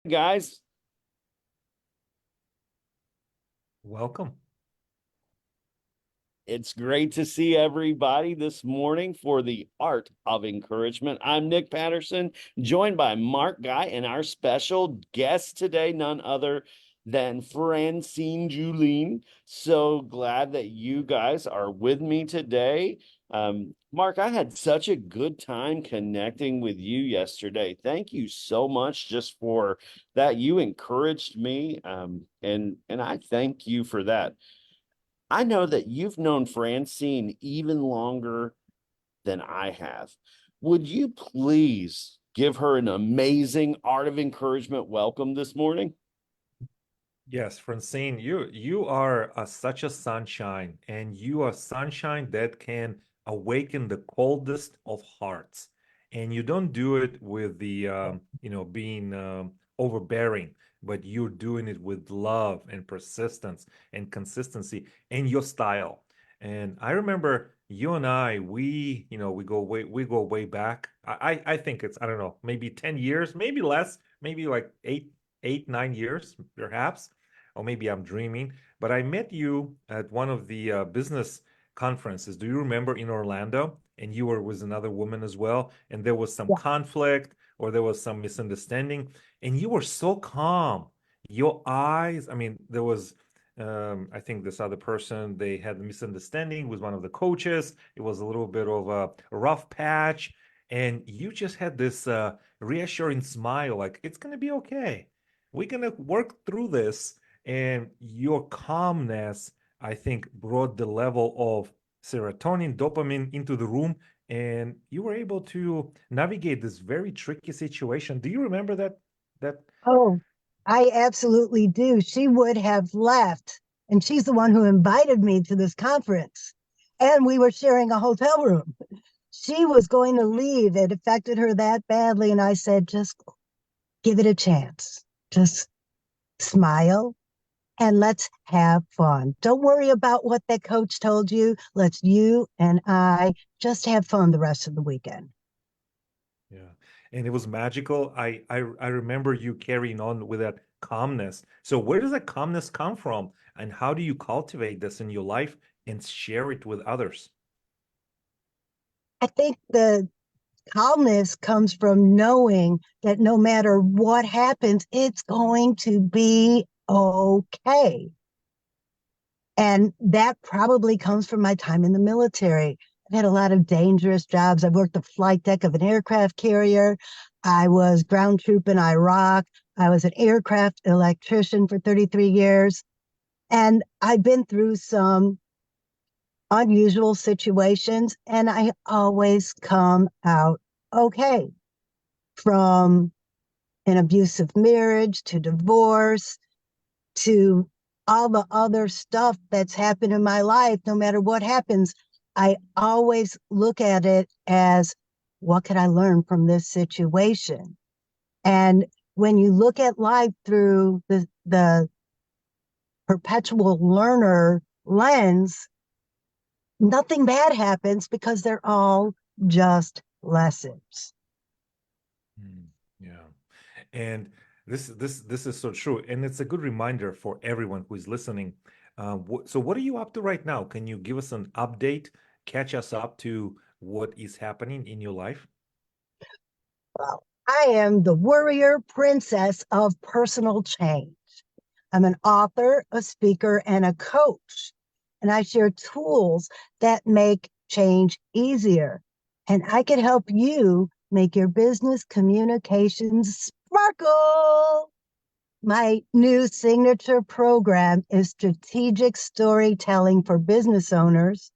Guys, Welcome. it's great to see everybody this morning for the Art of Encouragement. I'm Nick Patterson, joined by Mark Guy, and our special guest today, none other than Francine Juline. So glad that you guys are with me today. Mark, I had such a good time connecting with you yesterday. Thank you so much just for that. You encouraged me, and I thank you for that. I know that you've known Francine even longer than I have. Would you please give her an amazing Art of Encouragement welcome this morning? Yes, Francine, you are such a sunshine, and you are sunshine that can awaken the coldest of hearts. And you don't do it with the being overbearing, but you're doing it with love and persistence and consistency and your style. And I remember you and I, we go way back. I think it's, I don't know, maybe 10 years, maybe less, maybe like 8, 9 years, perhaps, or maybe I'm dreaming, but I met you at one of the business conferences. Do you remember, in Orlando? And you were with another woman as well, and there was some Yeah. conflict or there was some misunderstanding, and you were so calm. Your eyes, I mean, there was, I think this other person, they had a misunderstanding with one of the coaches. It was a little bit of a rough patch, and you just had this reassuring smile, like it's gonna be okay. We're gonna work through this. And your calmness, I think, brought the level of serotonin, dopamine into the room, and you were able to navigate this very tricky situation. Do you remember that? Oh, I absolutely do. She would have left, and she's the one who invited me to this conference. And we were sharing a hotel room. She was going to leave. It affected her that badly. And I said, just give it a chance. Just smile and let's have fun. Don't worry about what that coach told you. Let's you and I just have fun the rest of the weekend. Yeah, and it was magical. I remember you carrying on with that calmness. So where does that calmness come from, and how do you cultivate this in your life and share it with others? I think the calmness comes from knowing that no matter what happens, it's going to be okay. And that probably comes from my time in the military. I've had a lot of dangerous jobs. I've worked the flight deck of an aircraft carrier. I was ground troop in Iraq. I was an aircraft electrician for 33 years. And I've been through some unusual situations, and I always come out okay, from an abusive marriage to divorce to all the other stuff that's happened in my life. No matter what happens, I always look at it as, what can I learn from this situation? And when you look at life through the perpetual learner lens, nothing bad happens because they're all just lessons. Mm, yeah. And this is so true, and it's a good reminder for everyone who is listening. So what are you up to right now? Can you give us an update, catch us up to what is happening in your life? Well, I am the warrior princess of personal change. I'm an author, a speaker, and a coach. And I share tools that make change easier. And I can help you make your business communications sparkle. My new signature program is strategic storytelling for business owners.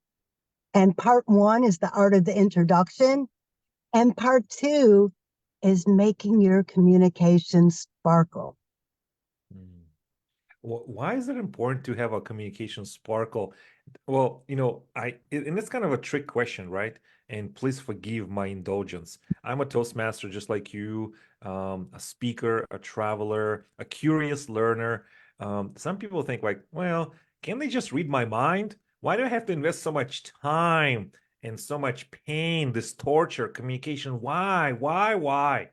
And part one is the art of the introduction. And part two is making your communication sparkle. Mm. Why is it important to have a communication sparkle? Well, and it's kind of a trick question, right? And please forgive my indulgence. I'm a Toastmaster just like you, a speaker, a traveler, a curious learner. Some people think like, well, can they just read my mind? Why do I have to invest so much time and so much pain, this torture, communication? Why? Why? Why?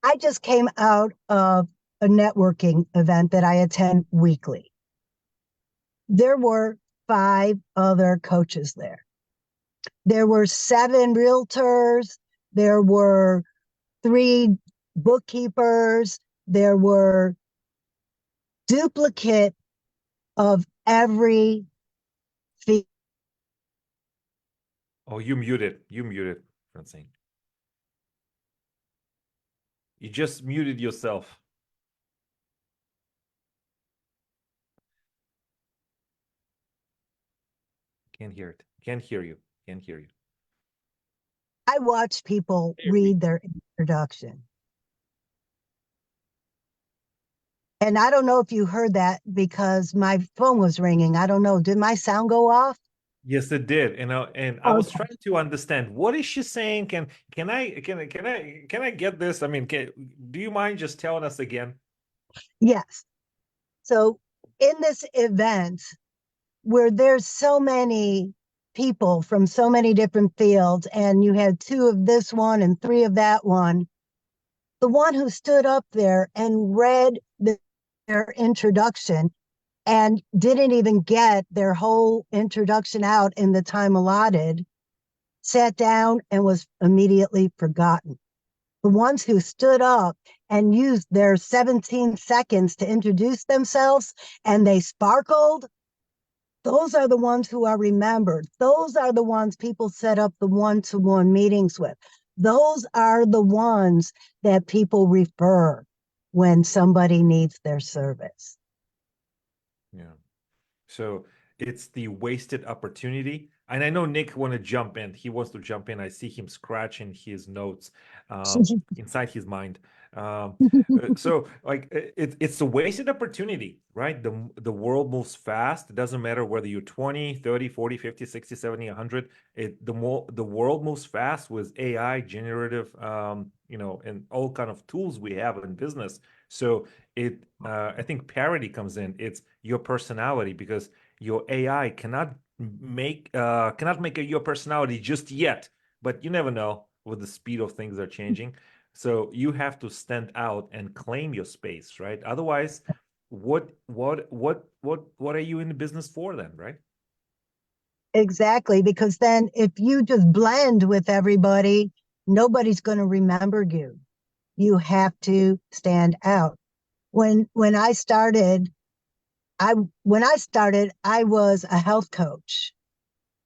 I just came out of a networking event that I attend weekly. There were 5 other coaches there. There were 7 realtors. There were 3 bookkeepers. There were duplicate of every fee. Oh, you muted. You muted, Francine. You just muted yourself. Can't hear it. Can't hear you. Can't hear you. I watched people read their introduction. And I don't know if you heard that because my phone was ringing. I don't know. Did my sound go off? Yes, it did. And I was trying to understand what is she saying. Can I get this? I mean, do you mind just telling us again? Yes. So in this event where there's so many people from so many different fields, and you had 2 of this one and 3 of that one, the one who stood up there and read their introduction and didn't even get their whole introduction out in the time allotted, sat down and was immediately forgotten. The ones who stood up and used their 17 seconds to introduce themselves and they sparkled, those are the ones who are remembered. Those are the ones people set up the one-to-one meetings with. Those are the ones that people refer when somebody needs their service. Yeah. So it's the wasted opportunity. And I know Nick want to jump in. He wants to jump in. I see him scratching his notes inside his mind. So like it's a wasted opportunity, right? The world moves fast. It doesn't matter whether you're 20, 30, 40, 50, 60, 70, 100. The world moves fast with AI, generative, and all kind of tools we have in business. So I think parity comes in. It's your personality, because your AI cannot make your personality just yet, but you never know with the speed of things are changing. So you have to stand out and claim your space, right? Otherwise, what are you in the business for then, right? Exactly, because then if you just blend with everybody, nobody's going to remember you. You have to stand out. When I started, I was a health coach,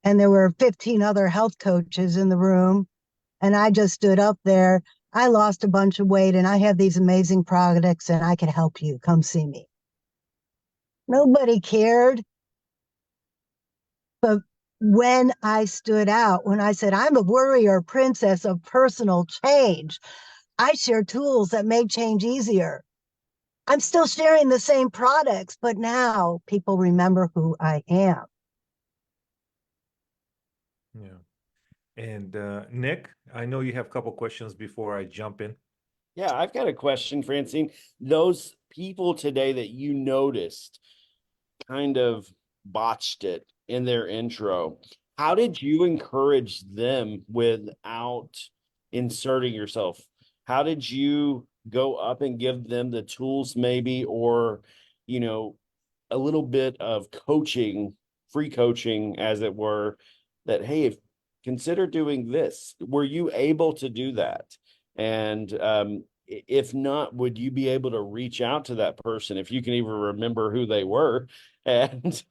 and there were 15 other health coaches in the room, and I just stood up there. I lost a bunch of weight and I have these amazing products and I can help you. Come see me. Nobody cared. But when I stood out, when I said, I'm a warrior princess of personal change, I share tools that make change easier. I'm still sharing the same products, but now people remember who I am. Yeah. And Nick, I know you have a couple questions before I jump in. Yeah, I've got a question, Francine. Those people today that you noticed kind of botched it in their intro. How did you encourage them without inserting yourself? How did you go up and give them the tools, maybe, or, you know, a little bit of coaching, free coaching, as it were, that, hey, if consider doing this? Were you able to do that? And if not, would you be able to reach out to that person if you can even remember who they were? And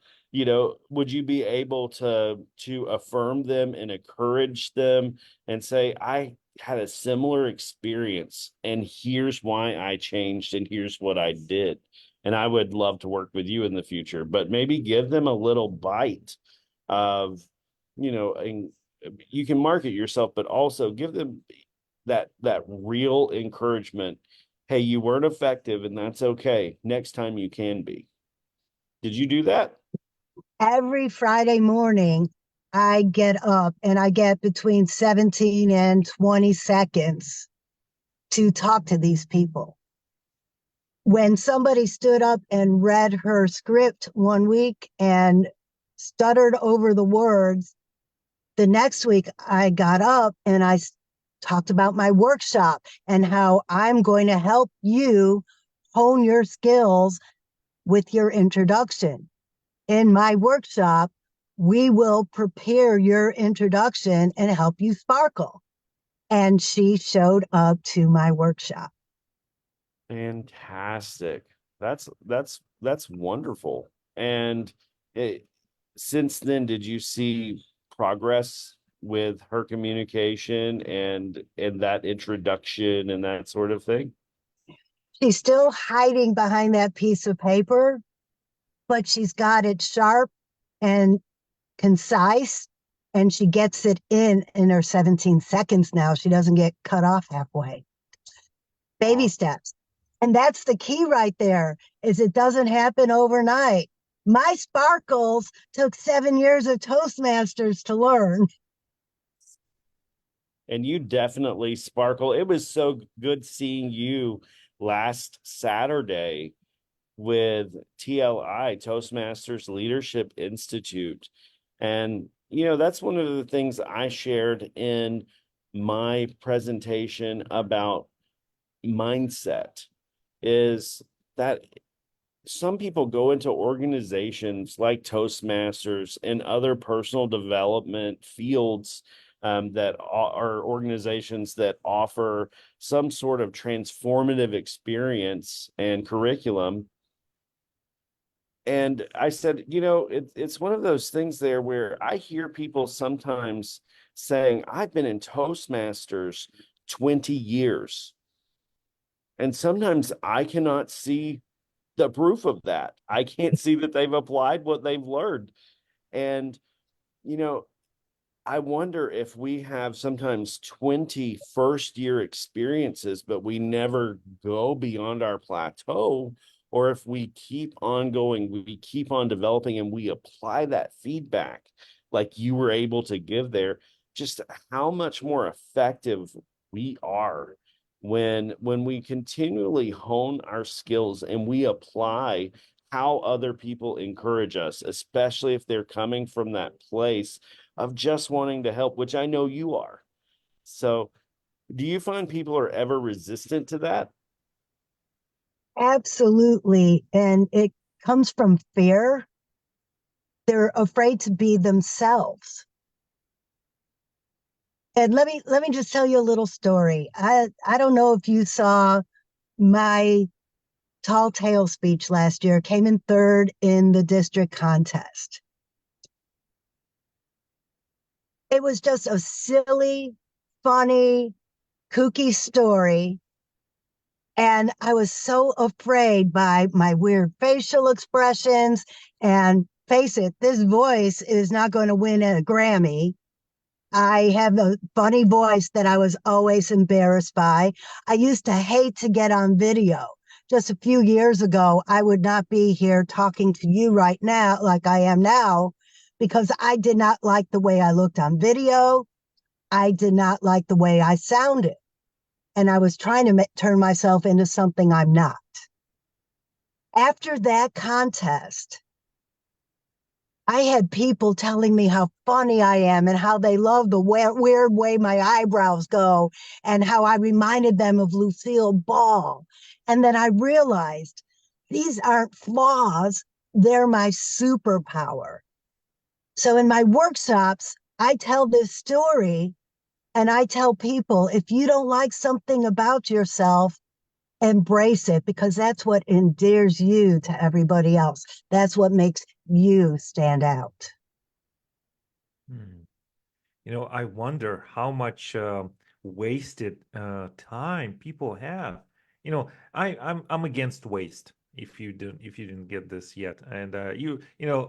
would you be able to affirm them and encourage them and say, I had a similar experience and here's why I changed and here's what I did, and I would love to work with you in the future, but maybe give them a little bite of, and you can market yourself, but also give them that real encouragement. Hey, you weren't effective and that's okay. Next time you can be. Did you do that? Every Friday morning, I get up and I get between 17 and 20 seconds to talk to these people. When somebody stood up and read her script one week and stuttered over the words, the next week I got up and I talked about my workshop and how I'm going to help you hone your skills with your introduction. In my workshop, we will prepare your introduction and help you sparkle. And she showed up to my workshop. Fantastic. That's wonderful. And it, since then, did you see progress with her communication and that introduction and that sort of thing? She's still hiding behind that piece of paper, but she's got it sharp and concise, and she gets it in her 17 seconds now. She doesn't get cut off halfway. Baby steps. And that's the key right there, is it doesn't happen overnight. My sparkles took 7 years of Toastmasters to learn. And you definitely sparkle. It was so good seeing you last Saturday with TLI, Toastmasters Leadership Institute. And, that's one of the things I shared in my presentation about mindset is that some people go into organizations like Toastmasters and other personal development fields that are organizations that offer some sort of transformative experience and curriculum. And I said, it's one of those things there where I hear people sometimes saying, I've been in Toastmasters 20 years. And sometimes I cannot see the proof of that. I can't see that they've applied what they've learned. And, you know, I wonder if we have sometimes 20 first year experiences, but we never go beyond our plateau, or if we keep on going, we keep on developing and we apply that feedback like you were able to give there, just how much more effective we are when we continually hone our skills and we apply how other people encourage us, especially if they're coming from that place of just wanting to help, which I know you are. So, do you find people are ever resistant to that? Absolutely. And it comes from fear. They're afraid to be themselves. And let me just tell you a little story. I don't know if you saw my tall tale speech last year, came in third in the district contest. It was just a silly, funny, kooky story. And I was so afraid by my weird facial expressions. And face it, this voice is not going to win a Grammy. I have a funny voice that I was always embarrassed by. I used to hate to get on video. Just a few years ago, I would not be here talking to you right now like I am now because I did not like the way I looked on video. I did not like the way I sounded. And I was trying to turn myself into something I'm not. After that contest, I had people telling me how funny I am and how they love the weird way my eyebrows go and how I reminded them of Lucille Ball. And then I realized these aren't flaws, they're my superpower. So in my workshops, I tell this story and I tell people if you don't like something about yourself, embrace it because that's what endears you to everybody else. That's what makes you stand out. Hmm. I wonder how much wasted time people have. I'm against waste. If you didn't get this yet, and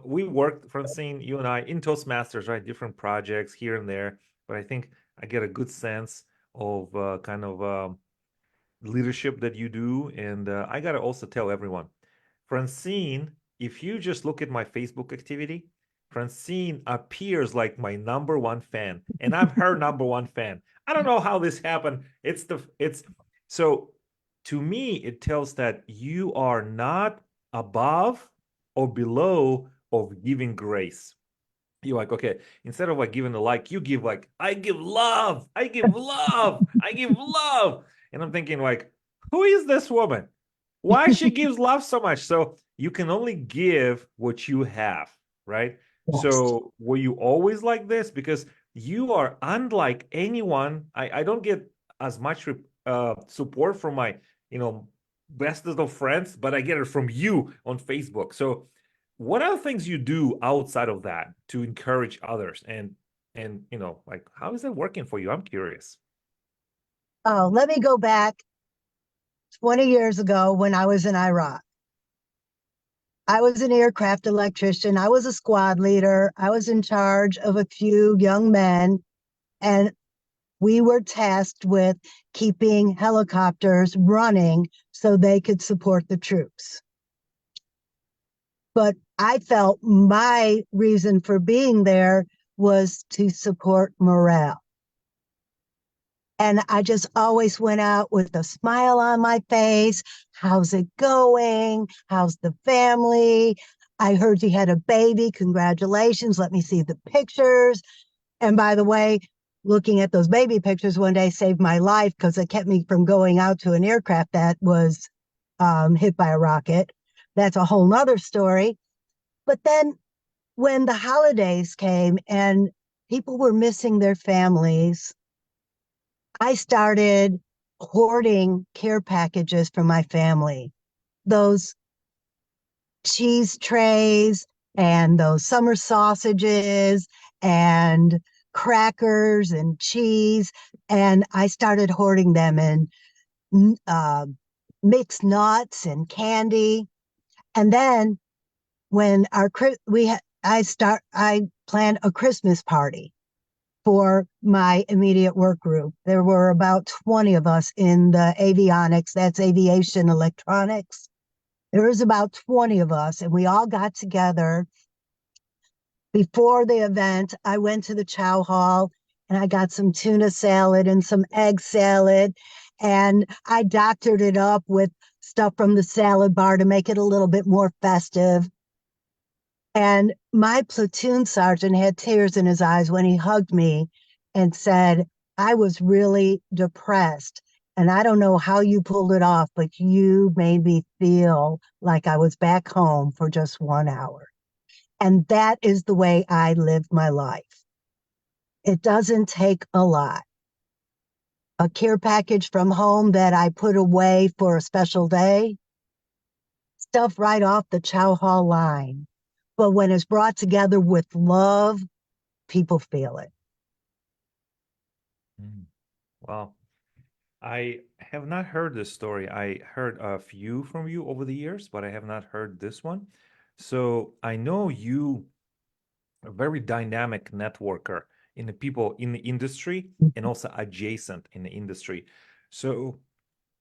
we worked, Francine, you and I, in Toastmasters, right? Different projects here and there, but I think I get a good sense of kind of leadership that you do, and I gotta also tell everyone, Francine, if you just look at my Facebook activity, Francine appears like my number one fan, and I'm her number one fan. I don't know how this happened. It's so to me, it tells that you are not above or below of giving grace. you're like, okay, instead of like giving a like, you give like, I give love, I give love, I give love. And I'm thinking like, who is this woman? Why she gives love so much? So you can only give what you have, right? Yes. So were you always like this? Because you are unlike anyone. I don't get as much support from my, bestest of friends, but I get it from you on Facebook. So what are the things you do outside of that to encourage others? And like how is that working for you? I'm curious. Oh, let me go back 20 years ago when I was in Iraq. I was an aircraft electrician. I was a squad leader. I was in charge of a few young men, and we were tasked with keeping helicopters running so they could support the troops. But I felt my reason for being there was to support morale. And I just always went out with a smile on my face. How's it going? How's the family? I heard you had a baby. Congratulations. Let me see the pictures. And by the way, looking at those baby pictures one day saved my life because it kept me from going out to an aircraft that was hit by a rocket. That's a whole nother story. But then when the holidays came and people were missing their families, I started hoarding care packages for my family. Those cheese trays and those summer sausages and crackers and cheese. And I started hoarding them and uh, mixed nuts and candy. And then when I planned a Christmas party for my immediate work group. There were about 20 of us in the avionics, that's aviation electronics. There was about 20 of us, and we all got together. Before the event, I went to the chow hall and I got some tuna salad and some egg salad. And I doctored it up with stuff from the salad bar to make it a little bit more festive. And my platoon sergeant had tears in his eyes when he hugged me and said, I was really depressed. And I don't know how you pulled it off, but you made me feel like I was back home for just 1 hour. And that is the way I live my life. It doesn't take a lot. A care package from home that I put away for a special day, stuff right off the chow hall line. But when it's brought together with love, people feel it. Mm. Well, I have not heard this story. I heard a few from you over the years, but I have not heard this one. So I know you a very dynamic networker in the people in the industry and also adjacent in the industry. So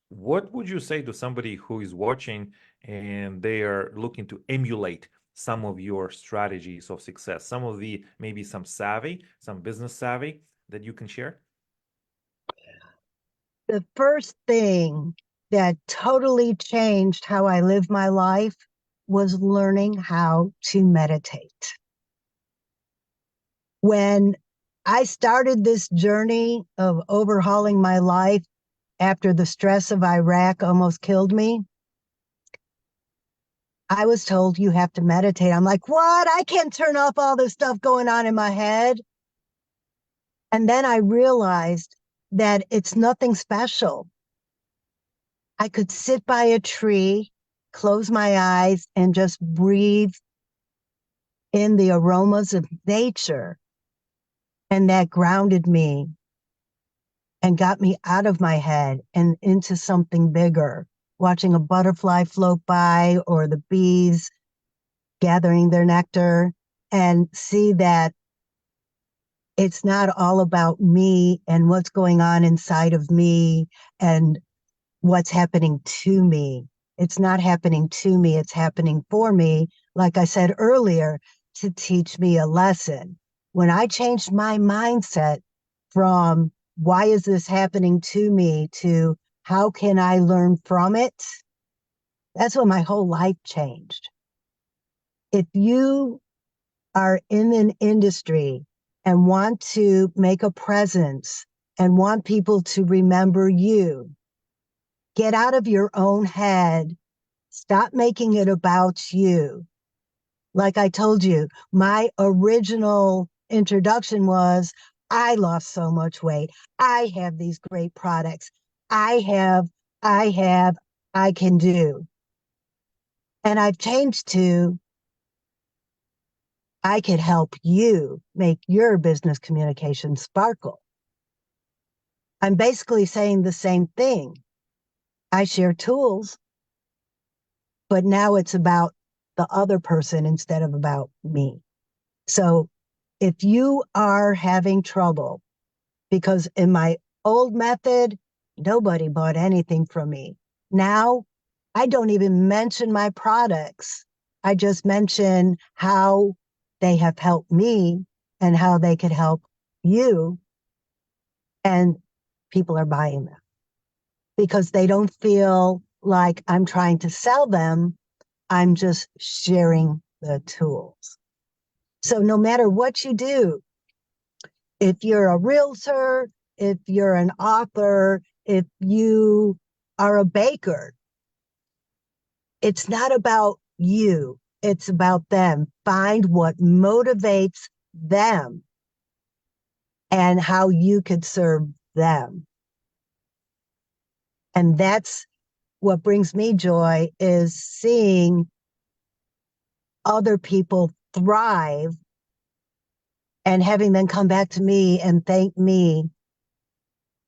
what would you say to somebody who is watching and they are looking to emulate some of your strategies of success, some of the maybe some savvy, some business savvy that you can share? The first thing that totally changed how I live my life was learning how to meditate. When I started this journey of overhauling my life after the stress of Iraq almost killed me, I was told you have to meditate. I'm like, what? I can't turn off all this stuff going on in my head. And then I realized that it's nothing special. I could sit by a tree, close my eyes, and just breathe in the aromas of nature. And that grounded me and got me out of my head and into something bigger, watching a butterfly float by or the bees gathering their nectar, and see that it's not all about me and what's going on inside of me and what's happening to me. It's not happening to me, it's happening for me, like I said earlier, to teach me a lesson. When I changed my mindset from why is this happening to me to how can I learn from it, that's when my whole life changed. If you are in an industry and want to make a presence and want people to remember you, get out of your own head. Stop making it about you. Like I told you, my original introduction was, I lost so much weight. I have these great products. I have, I can do. And I've changed to, I could help you make your business communication sparkle. I'm basically saying the same thing. I share tools, but now it's about the other person instead of about me. So if you are having trouble, because in my old method, nobody bought anything from me. Now, I don't even mention my products. I just mention how they have helped me and how they could help you. And people are buying them because they don't feel like I'm trying to sell them. I'm just sharing the tools. So no matter what you do, if you're a realtor, if you're an author, if you are a baker, it's not about you. It's about them. Find what motivates them and how you could serve them. And that's what brings me joy, is seeing other people thrive and having them come back to me and thank me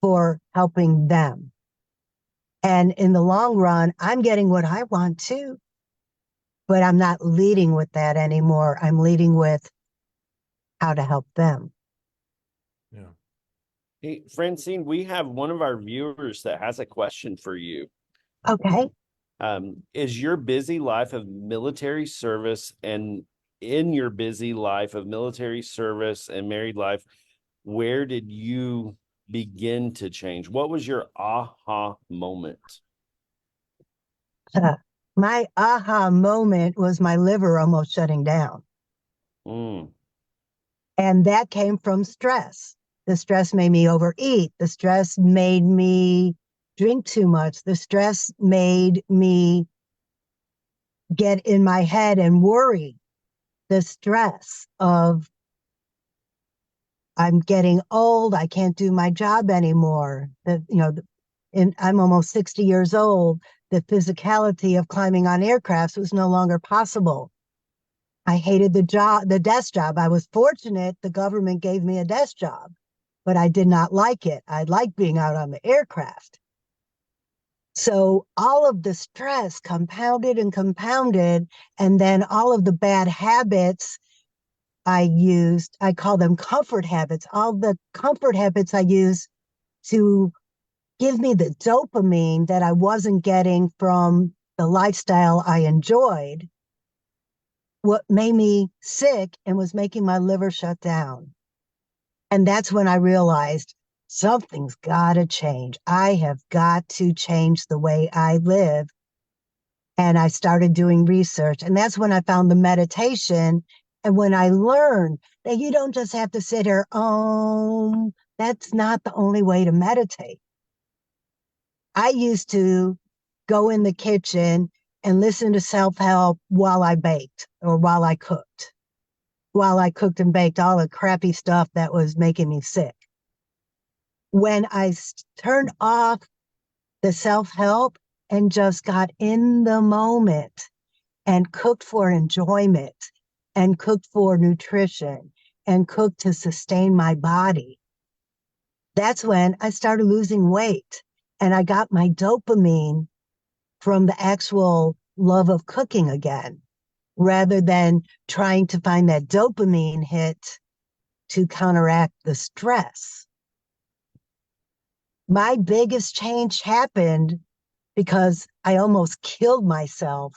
for helping them. And in the long run, I'm getting what I want too, but I'm not leading with that anymore. I'm leading with how to help them. Yeah. Hey, Francine, we have one of our viewers that has a question for you. Okay. Is your busy life of military service, and in your busy life of military service and married life, where did you begin to change? What was your aha moment? My aha moment was my liver almost shutting down. Mm. And that came from stress. The stress made me overeat. The stress made me drink too much. The stress made me get in my head and worry. The stress of, I'm getting old, I can't do my job anymore. And I'm almost 60 years old. The physicality of climbing on aircrafts was no longer possible. I hated the desk job. I was fortunate the government gave me a desk job, but I did not like it. I liked being out on the aircraft. So all of the stress compounded and compounded, and then all of the bad habits I used, I call them comfort habits. All the comfort habits I used to give me the dopamine that I wasn't getting from the lifestyle I enjoyed, what made me sick and was making my liver shut down. And that's when I realized something's got to change. I have got to change the way I live. And I started doing research. And that's when I found the meditation. And when I learned that you don't just have to sit here, that's not the only way to meditate. I used to go in the kitchen and listen to self-help while I baked or while I cooked. While I cooked and baked all the crappy stuff that was making me sick. When I turned off the self-help and just got in the moment and cooked for enjoyment and cooked for nutrition and cooked to sustain my body, that's when I started losing weight. And I got my dopamine from the actual love of cooking again, rather than trying to find that dopamine hit to counteract the stress. My biggest change happened because I almost killed myself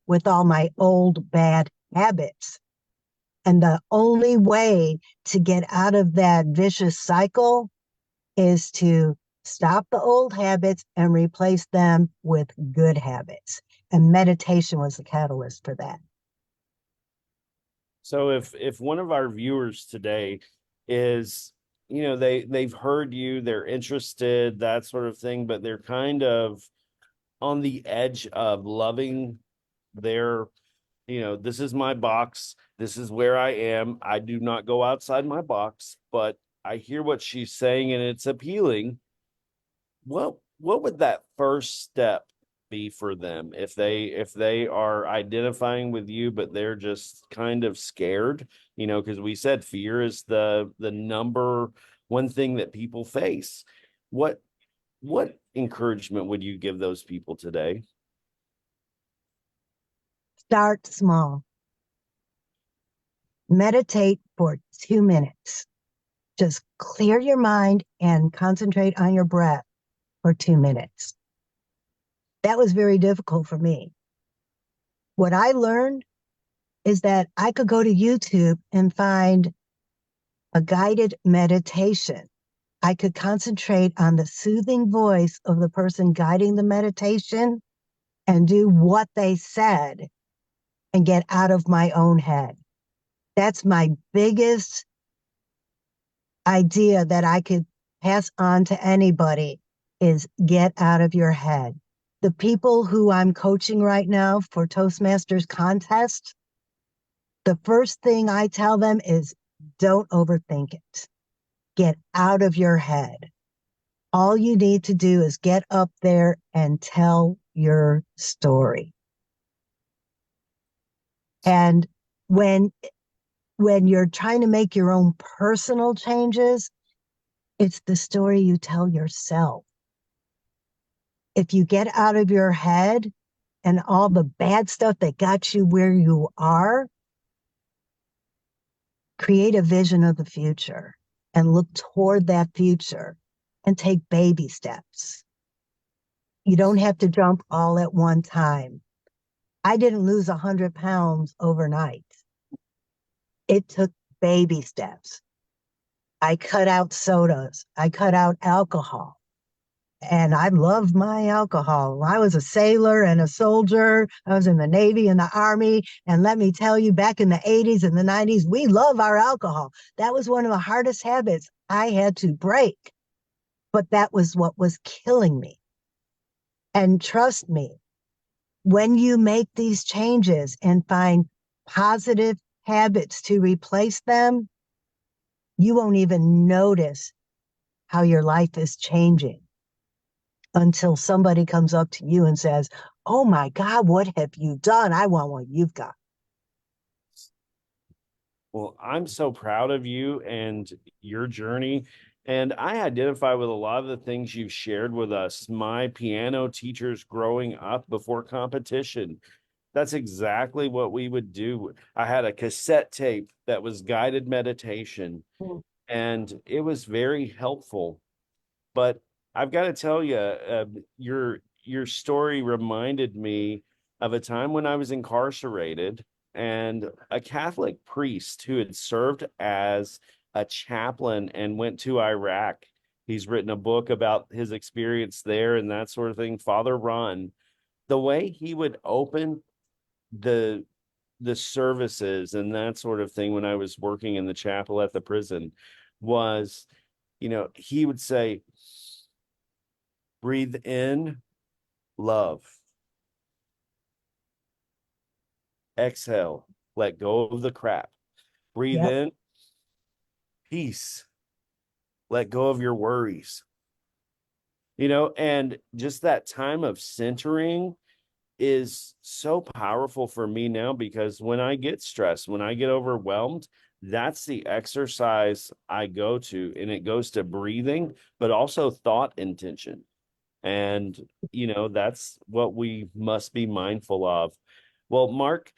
with all my old bad habits. And the only way to get out of that vicious cycle is to stop the old habits and replace them with good habits. And meditation was the catalyst for that. So if one of our viewers today is, they've heard you, they're interested, that sort of thing, but they're kind of on the edge of loving their, this is my box, this is where I am. I do not go outside my box, but I hear what she's saying and it's appealing. What would that first step be for them if they are identifying with you but they're just kind of scared, because we said fear is the number one thing that people face. What encouragement would you give those people today? Start small. Meditate for 2 minutes. Just clear your mind and concentrate on your breath for 2 minutes. That was very difficult for me. What I learned is that I could go to YouTube and find a guided meditation. I could concentrate on the soothing voice of the person guiding the meditation and do what they said and get out of my own head. That's my biggest idea that I could pass on to anybody is get out of your head. The people who I'm coaching right now for Toastmasters contest, the first thing I tell them is don't overthink it. Get out of your head. All you need to do is get up there and tell your story. And when you're trying to make your own personal changes, it's the story you tell yourself. If you get out of your head and all the bad stuff that got you where you are, create a vision of the future and look toward that future and take baby steps. You don't have to jump all at one time. I didn't lose 100 pounds overnight. It took baby steps. I cut out sodas. I cut out alcohol. And I loved my alcohol. I was a sailor and a soldier. I was in the Navy and the Army. And let me tell you, back in the 80s and the 90s, we love our alcohol. That was one of the hardest habits I had to break. But that was what was killing me. And trust me, when you make these changes and find positive habits to replace them, you won't even notice how your life is changing until somebody comes up to you and says, "Oh my God, what have you done? I want what you've got." Well, I'm so proud of you and your journey. And I identify with a lot of the things you've shared with us. My piano teachers growing up before competition, that's exactly what we would do. I had a cassette tape that was guided meditation, Mm. and it was very helpful. But I've got to tell you, your story reminded me of a time when I was incarcerated, and a Catholic priest who had served as a chaplain and went to Iraq. He's written a book about his experience there and that sort of thing. Father Ron, the way he would open the the services and that sort of thing when I was working in the chapel at the prison was, he would say, breathe in love, exhale, let go of the crap, breathe Yep. in peace, let go of your worries, and just that time of centering is so powerful for me now, because when I get stressed, when I get overwhelmed, that's the exercise I go to, and it goes to breathing, but also thought intention. And, that's what we must be mindful of. Well, Mark,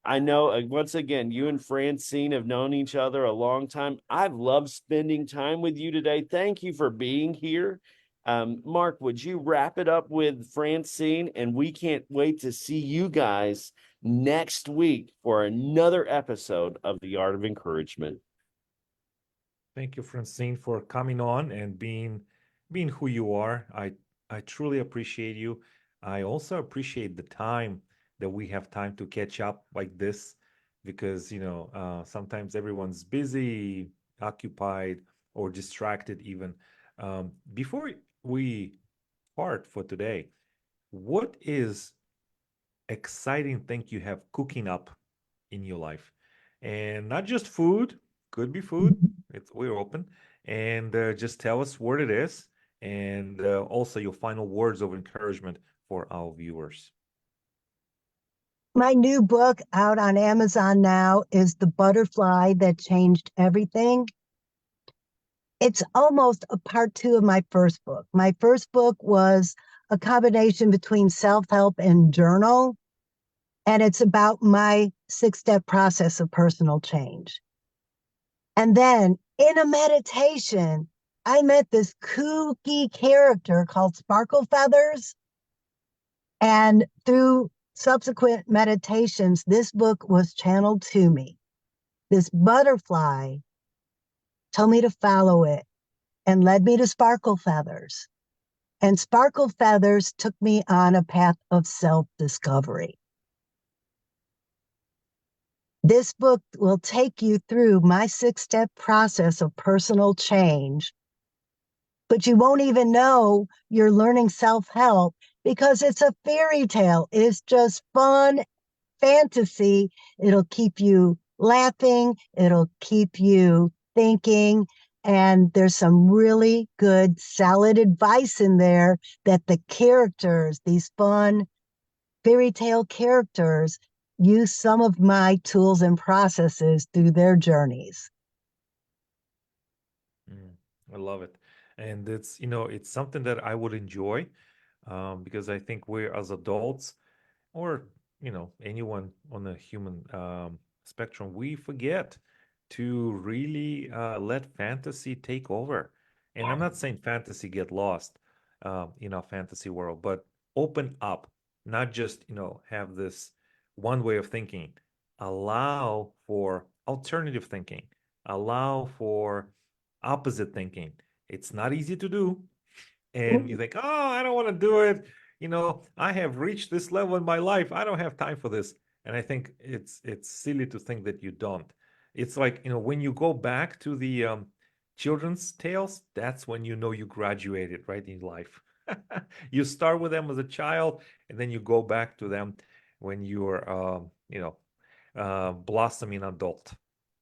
I know, once again, you and Francine have known each other a long time. I've loved spending time with you today. Thank you for being here. Mark, would you wrap it up with Francine? And we can't wait to see you guys next week for another episode of The Art of Encouragement. Thank you, Francine, for coming on and being who you are. I truly appreciate you. I also appreciate the time that we have time to catch up like this. because sometimes everyone's busy, occupied, or distracted even. Before we part for today, what is exciting thing you have cooking up in your life? And not just food, could be food. We're open. And just tell us what it is, and also your final words of encouragement for our viewers. My new book out on Amazon now is The Butterfly That Changed Everything. It's almost a part two of my first book. My first book was a combination between self-help and journal, and it's about my 6-step process of personal change. And then in a meditation, I met this kooky character called Sparkle Feathers. And through subsequent meditations, this book was channeled to me. This butterfly told me to follow it and led me to Sparkle Feathers. And Sparkle Feathers took me on a path of self-discovery. This book will take you through my 6-step process of personal change, but you won't even know you're learning self-help because it's a fairy tale. It's just fun fantasy. It'll keep you laughing. It'll keep you thinking. And there's some really good, solid advice in there that the characters, these fun fairy tale characters, use some of my tools and processes through their journeys. Mm, I love it. And it's something that I would enjoy, because I think we're as adults, or anyone on the human spectrum, we forget to really let fantasy take over. And I'm not saying fantasy get lost in our fantasy world, but open up, not just have this one way of thinking. Allow for alternative thinking, allow for opposite thinking. It's not easy to do, and you think, oh, I don't want to do it. I have reached this level in my life. I don't have time for this. And I think it's silly to think that you don't. It's like, when you go back to the children's tales, that's when you graduated, right, in life. You start with them as a child, and then you go back to them when you're, blossoming adult.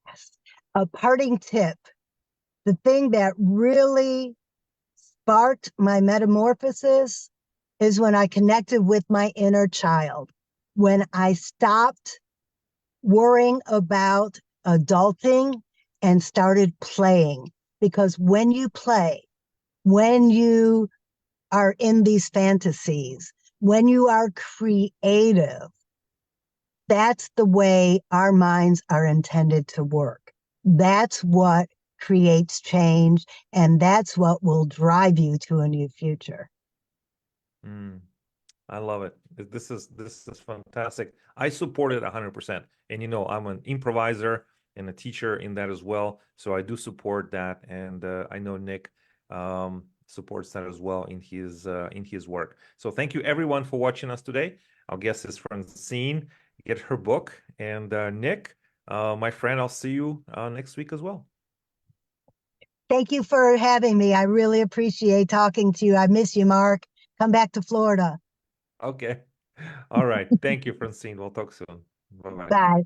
Yes. A parting tip. The thing that really sparked my metamorphosis is when I connected with my inner child. When I stopped worrying about adulting and started playing. Because when you play, when you are in these fantasies, when you are creative, that's the way our minds are intended to work. That's what creates change, and that's what will drive you to a new future. Mm. I love it. This is fantastic. I support it 100%. And I'm an improviser and a teacher in that as well. So I do support that, and I know Nick supports that as well in his work. So thank you everyone for watching us today. Our guest is Francine. Get her book, and Nick, my friend, I'll see you next week as well. Thank you for having me. I really appreciate talking to you. I miss you, Mark. Come back to Florida. Okay. All right. Thank you, Francine. We'll talk soon. Bye bye. Bye.